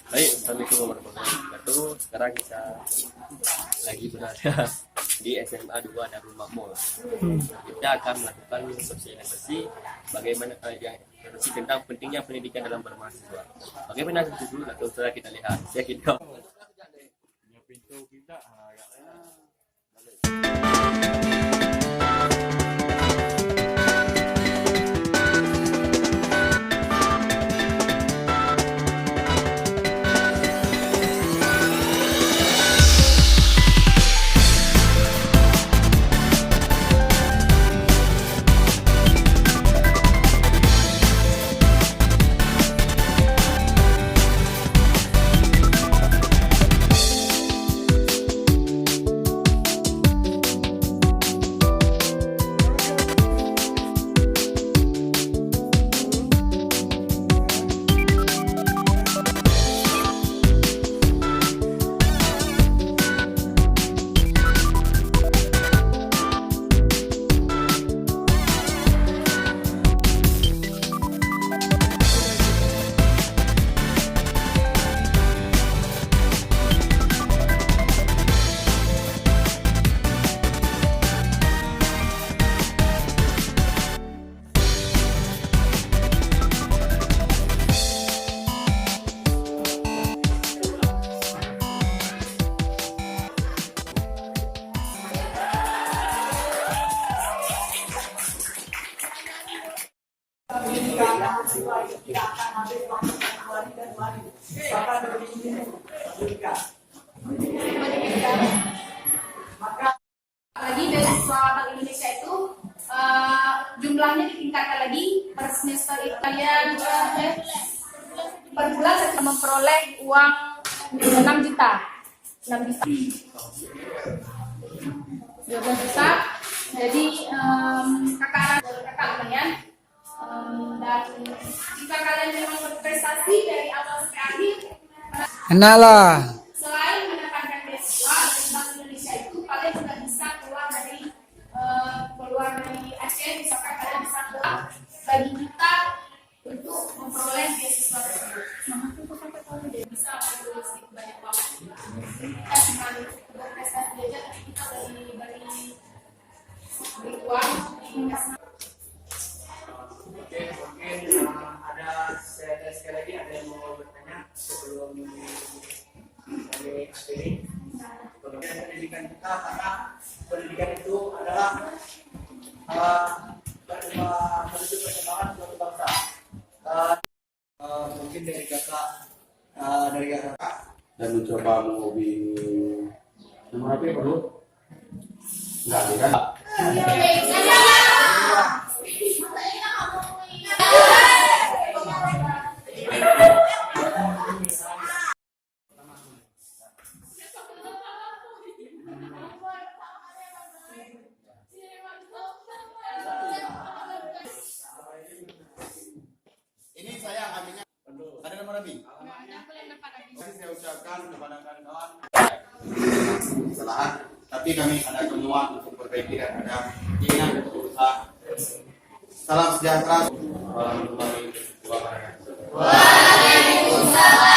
Baik, Assalamualaikum warahmatullahi wabarakatuh. Sekarang kita lagi berada di SMA 2 Darul Makmur. Kita akan melakukan sosialisasi bagaimana tentang pentingnya pendidikan dalam bermahasiswa. Bagaimana itu dulu atau setelah kita lihat. Saya kita. Lagi beasiswa Bank Indonesia itu jumlahnya ditingkatkan lagi per semester itu kalian per bulan saya memperoleh uang 6 juta 12 juta. Jadi kakak lumayan. Dan jika kalian memang berprestasi dari awal sampai akhir, enak lah. selain mendapatkan beasiswa dari Bank Indonesia itu, kalian juga bisa keluar dari Aceh, misalkan kalian bisa keluar bagi kita untuk memperoleh beasiswa tersebut. Bisa memperoleh sedikit banyak uang. Kita cuma berprestasi aja, tapi kita beri uang. Oke, mungkin ada sekali lagi ada yang mau bertanya sebelum kami akhiri. Kemudian pendidikan kita, karena pendidikan itu adalah menuju perkembangan suatu bangsa. Mungkin dari kakak dan mencoba menghubungi nomor HP baru nggak ada. Ini saya ambilnya. Ada nomor lebih. Saya ucapkan kepada kawan-kawan kesalahan, tapi kami ada kemauan untuk perbaiki dan ada keinginan untuk berusaha. Salam sejahtera. Warahmatullahi wabarakatuh. Waalaikumsalam.